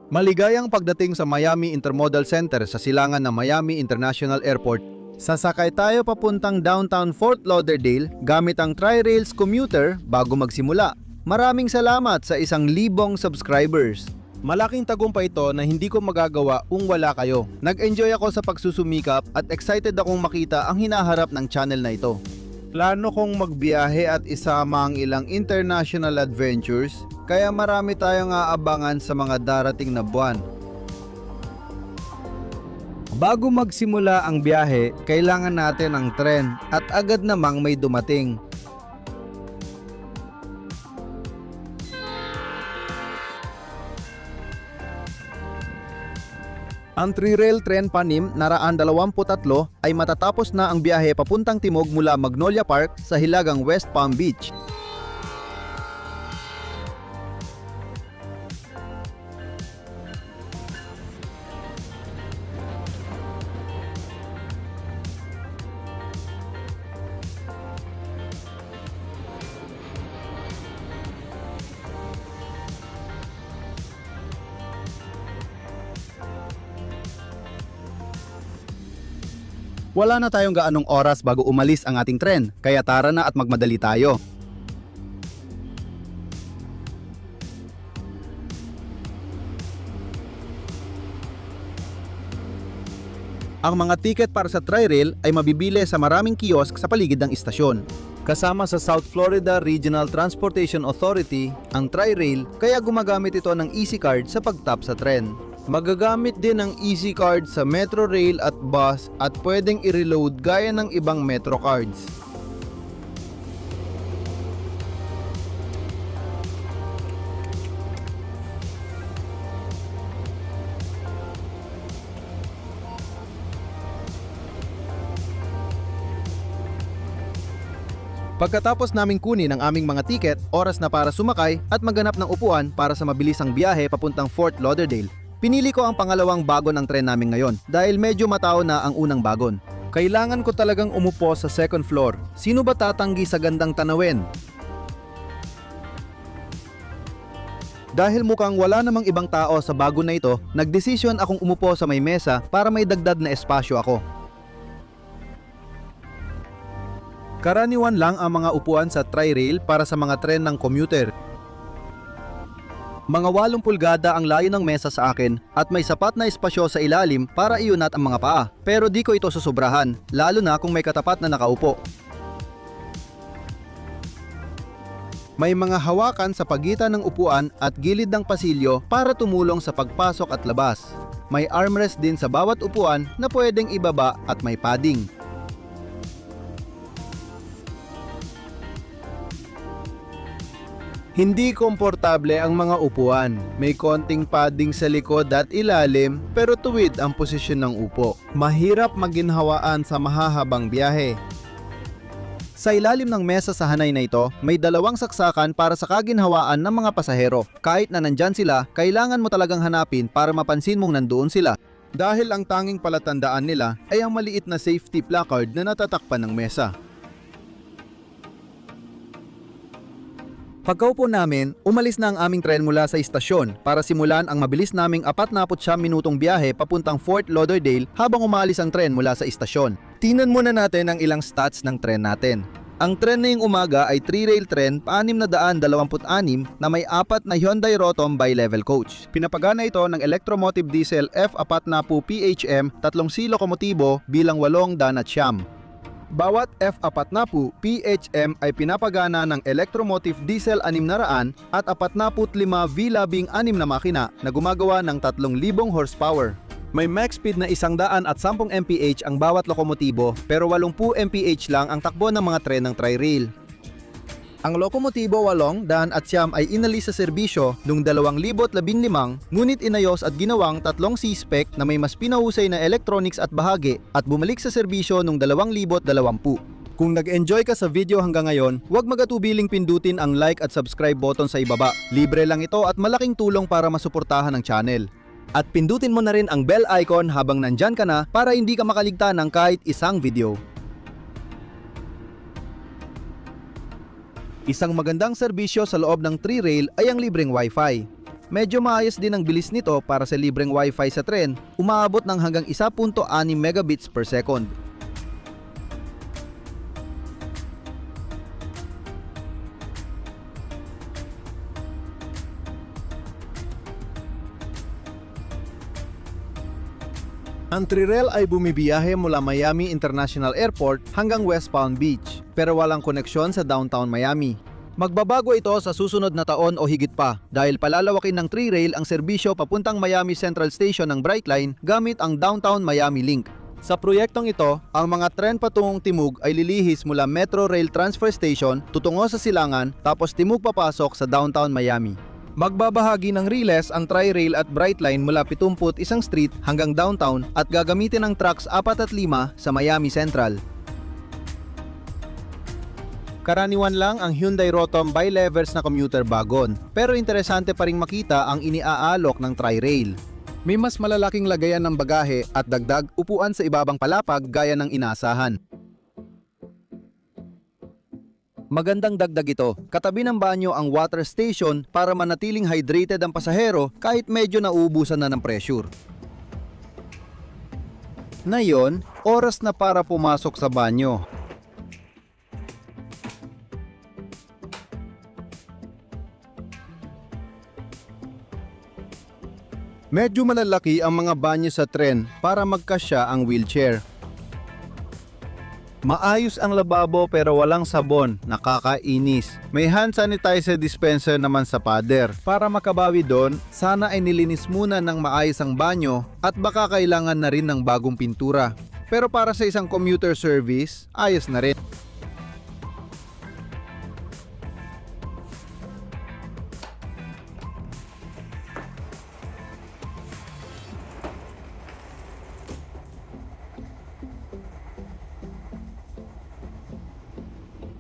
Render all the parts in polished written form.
Maligayang pagdating sa Miami Intermodal Center sa silangan ng Miami International Airport. Sasakay tayo papuntang downtown Fort Lauderdale gamit ang Tri-Rails Commuter bago magsimula. Maraming salamat sa 1,000 subscribers. Malaking tagumpay ito na hindi ko magagawa kung wala kayo. Nag-enjoy ako sa pagsusumikap at excited akong makita ang hinaharap ng channel na ito. Plano kong magbiyahe at isama ang ilang international adventures, kaya marami tayong aabangan sa mga darating na buwan. Bago magsimula ang biyahe, kailangan natin ng tren at agad namang may dumating. Ang Tri-Rail Tren Panim na 123 ay matatapos na ang biyahe papuntang timog mula Magnolia Park sa hilagang West Palm Beach. Wala na tayong gaanong oras bago umalis ang ating tren, kaya tara na at magmadali tayo. Ang mga tiket para sa Tri-Rail ay mabibili sa maraming kiosk sa paligid ng istasyon. Kasama sa South Florida Regional Transportation Authority ang Tri-Rail, kaya gumagamit ito ng EasyCard sa pagtap sa tren. Magagamit din ang EasyCard sa Metro Rail at bus at pwedeng i-reload gaya ng ibang Metro cards. Pagkatapos naming kunin ang aming mga tiket, oras na para sumakay at maghanap ng upuan para sa mabilisang biyahe papuntang Fort Lauderdale. Pinili ko ang pangalawang bagon ng tren namin ngayon dahil medyo matao na ang unang bagon. Kailangan ko talagang umupo sa second floor. Sino ba tatanggi sa gandang tanawin? Dahil mukhang wala namang ibang tao sa bagon na ito, nagdesisyon akong umupo sa may mesa para may dagdag na espasyo ako. Karaniwan lang ang mga upuan sa Tri-Rail para sa mga tren ng commuter. Mga 8 pulgada ang layo ng mesa sa akin at may sapat na espasyo sa ilalim para iunat ang mga paa. Pero di ko ito susobrahan, lalo na kung may katapat na nakaupo. May mga hawakan sa pagitan ng upuan at gilid ng pasilyo para tumulong sa pagpasok at labas. May armrest din sa bawat upuan na pwedeng ibaba at may padding. Hindi komportable ang mga upuan. May konting padding sa likod at ilalim pero tuwid ang posisyon ng upo. Mahirap maginhawaan sa mahahabang biyahe. Sa ilalim ng mesa sa hanay na ito, may 2 saksakan para sa kaginhawaan ng mga pasahero. Kahit na nandyan sila, kailangan mo talagang hanapin para mapansin mong nandoon sila. Dahil ang tanging palatandaan nila ay ang maliit na safety placard na natatakpan ng mesa. Pagkaupo namin, umalis na ang aming tren mula sa istasyon para simulan ang mabilis naming 49 minutong biyahe papuntang Fort Lauderdale habang umalis ang tren mula sa istasyon. Tingnan muna natin ang ilang stats ng tren natin. Ang tren ngayong umaga ay Tri-Rail Tren 626 na may 4 na Hyundai Rotom bi-level coach. Pinapagana ito ng Electromotive Diesel F40 PHM 3 lokomotibo bilang 8 dan at siyam. Bawat F40 PHM ay pinapagana ng Electromotive Diesel 600 at 45 V-labing 6 na makina na gumagawa ng 3,000 horsepower. May max speed na 110 mph ang bawat lokomotibo pero 80 mph lang ang takbo ng mga tren ng Tri-Rail. Ang lokomotibo 8 dan at siyam ay inalis sa serbisyo noong 2015, ngunit inayos at ginawang 3 C-spec na may mas pinahusay na electronics at bahagi at bumalik sa serbisyo noong 2020. Kung nag-enjoy ka sa video hanggang ngayon, huwag mag-atubiling pindutin ang like at subscribe button sa ibaba. Libre lang ito at malaking tulong para masuportahan ang channel. At pindutin mo na rin ang bell icon habang nandyan ka na para hindi ka makaligtan ng kahit isang video. Isang magandang serbisyo sa loob ng Tri-Rail ay ang libreng Wi-Fi. Medyo maayos din ang bilis nito para sa libreng Wi-Fi sa tren, umaabot ng hanggang 1.6 megabits per second. Ang Tri-Rail ay bumibiyahe mula Miami International Airport hanggang West Palm Beach, pero walang koneksyon sa downtown Miami. Magbabago ito sa susunod na taon o higit pa dahil palalawakin ng Tri-Rail ang serbisyo papuntang Miami Central Station ng Brightline gamit ang Downtown Miami Link. Sa proyektong ito, ang mga tren patungong Timog ay lilihis mula Metro Rail Transfer Station tutungo sa Silangan tapos Timog papasok sa Downtown Miami. Magbabahagi ng riles ang Tri-Rail at Brightline mula 71 Street hanggang downtown at gagamitin ang tracks 4 at 5 sa Miami Central. Karaniwan lang ang Hyundai Rotom bi-levels na commuter wagon, pero interesante pa ring makita ang iniaalok ng Tri-Rail. May mas malalaking lagayan ng bagahe at dagdag upuan sa ibabang palapag gaya ng inasahan. Magandang dagdag ito. Katabi ng banyo ang water station para manatiling hydrated ang pasahero kahit medyo nauubusan na ng pressure. Ngayon, oras na para pumasok sa banyo. Medyo malalaki ang mga banyo sa tren para magkasya ang wheelchair. Maayos ang lababo pero walang sabon, nakakainis. May hand sanitizer dispenser naman sa pader. Para makabawi doon, sana ay nilinis muna ng maayos ang banyo at baka kailangan na rin ng bagong pintura. Pero para sa isang commuter service, ayos na rin.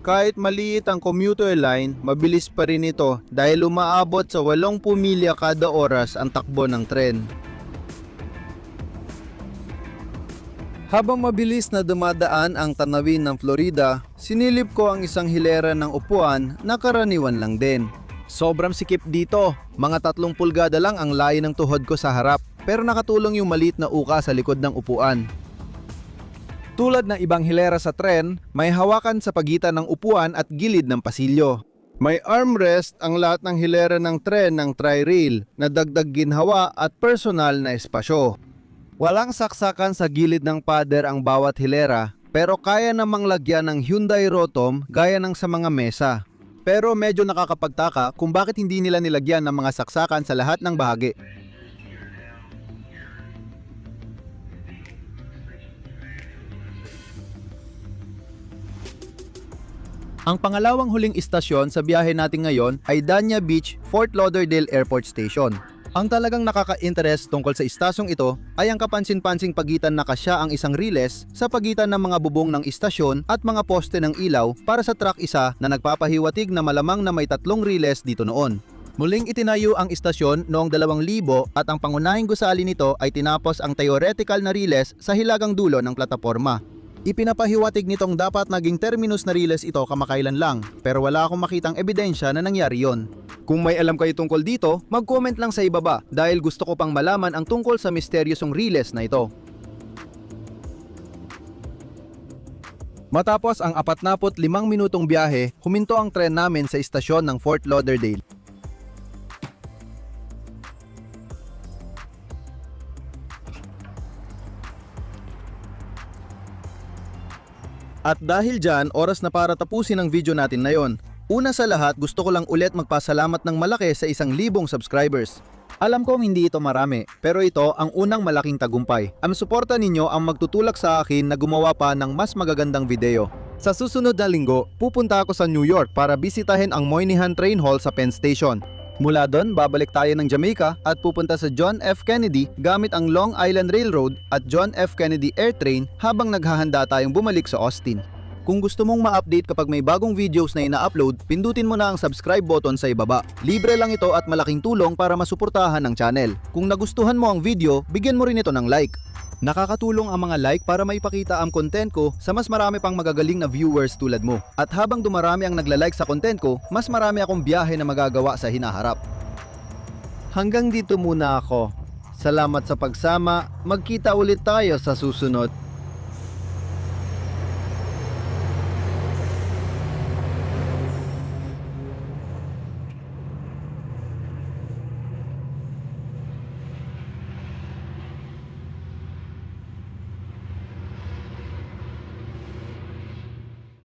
Kahit maliit ang commuter line, mabilis pa rin ito dahil umaabot sa 80 milya kada oras ang takbo ng tren. Habang mabilis na dumadaan ang tanawin ng Florida, sinilip ko ang isang hilera ng upuan na karaniwan lang din. Sobrang sikip dito, mga 3 pulgada lang ang layo ng tuhod ko sa harap, pero nakatulong yung maliit na uka sa likod ng upuan. Tulad ng ibang hilera sa tren, may hawakan sa pagitan ng upuan at gilid ng pasilyo. May armrest ang lahat ng hilera ng tren ng Tri-Rail na dagdag ginhawa at personal na espasyo. Walang saksakan sa gilid ng pader ang bawat hilera, pero kaya namang lagyan ng Hyundai Rotom gaya ng sa mga mesa. Pero medyo nakakapagtaka kung bakit hindi nila nilagyan ng mga saksakan sa lahat ng bahagi. Ang pangalawang huling istasyon sa biyahe natin ngayon ay Dania Beach, Fort Lauderdale Airport Station. Ang talagang nakaka-interest tungkol sa istasyong ito ay ang kapansin-pansing pagitan na kasya ang isang riles sa pagitan ng mga bubong ng istasyon at mga poste ng ilaw para sa track isa na nagpapahiwatig na malamang na may 3 riles dito noon. Muling itinayo ang istasyon noong 2000 at ang pangunahing gusali nito ay tinapos ang theoretical na riles sa hilagang dulo ng plataporma. Ipinapahiwatig nitong dapat naging terminus na riles ito kamakailan lang, pero wala akong makitang ebidensya na nangyari yon. Kung may alam kayo tungkol dito, mag-comment lang sa ibaba dahil gusto ko pang malaman ang tungkol sa misteryosong riles na ito. Matapos ang 45 minutong biyahe, huminto ang tren namin sa istasyon ng Fort Lauderdale. At dahil dyan, oras na para tapusin ang video natin na yon. Una sa lahat, gusto ko lang ulit magpasalamat ng malaki sa 1,000 subscribers. Alam kong hindi ito marami, pero ito ang unang malaking tagumpay. Ang suporta ninyo ang magtutulak sa akin na gumawa pa ng mas magagandang video. Sa susunod na linggo, pupunta ako sa New York para bisitahin ang Moynihan Train Hall sa Penn Station. Mula doon, babalik tayo ng Jamaica at pupunta sa John F. Kennedy gamit ang Long Island Railroad at John F. Kennedy Air Train habang naghahanda tayong bumalik sa Austin. Kung gusto mong ma-update kapag may bagong videos na ina-upload, pindutin mo na ang subscribe button sa ibaba. Libre lang ito at malaking tulong para masuportahan ang channel. Kung nagustuhan mo ang video, bigyan mo rin ito ng like. Nakakatulong ang mga like para maipakita ang content ko sa mas marami pang magagaling na viewers tulad mo. At habang dumarami ang nagla-like sa content ko, mas marami akong biyahe na magagawa sa hinaharap. Hanggang dito muna ako. Salamat sa pagsama. Magkita ulit tayo sa susunod.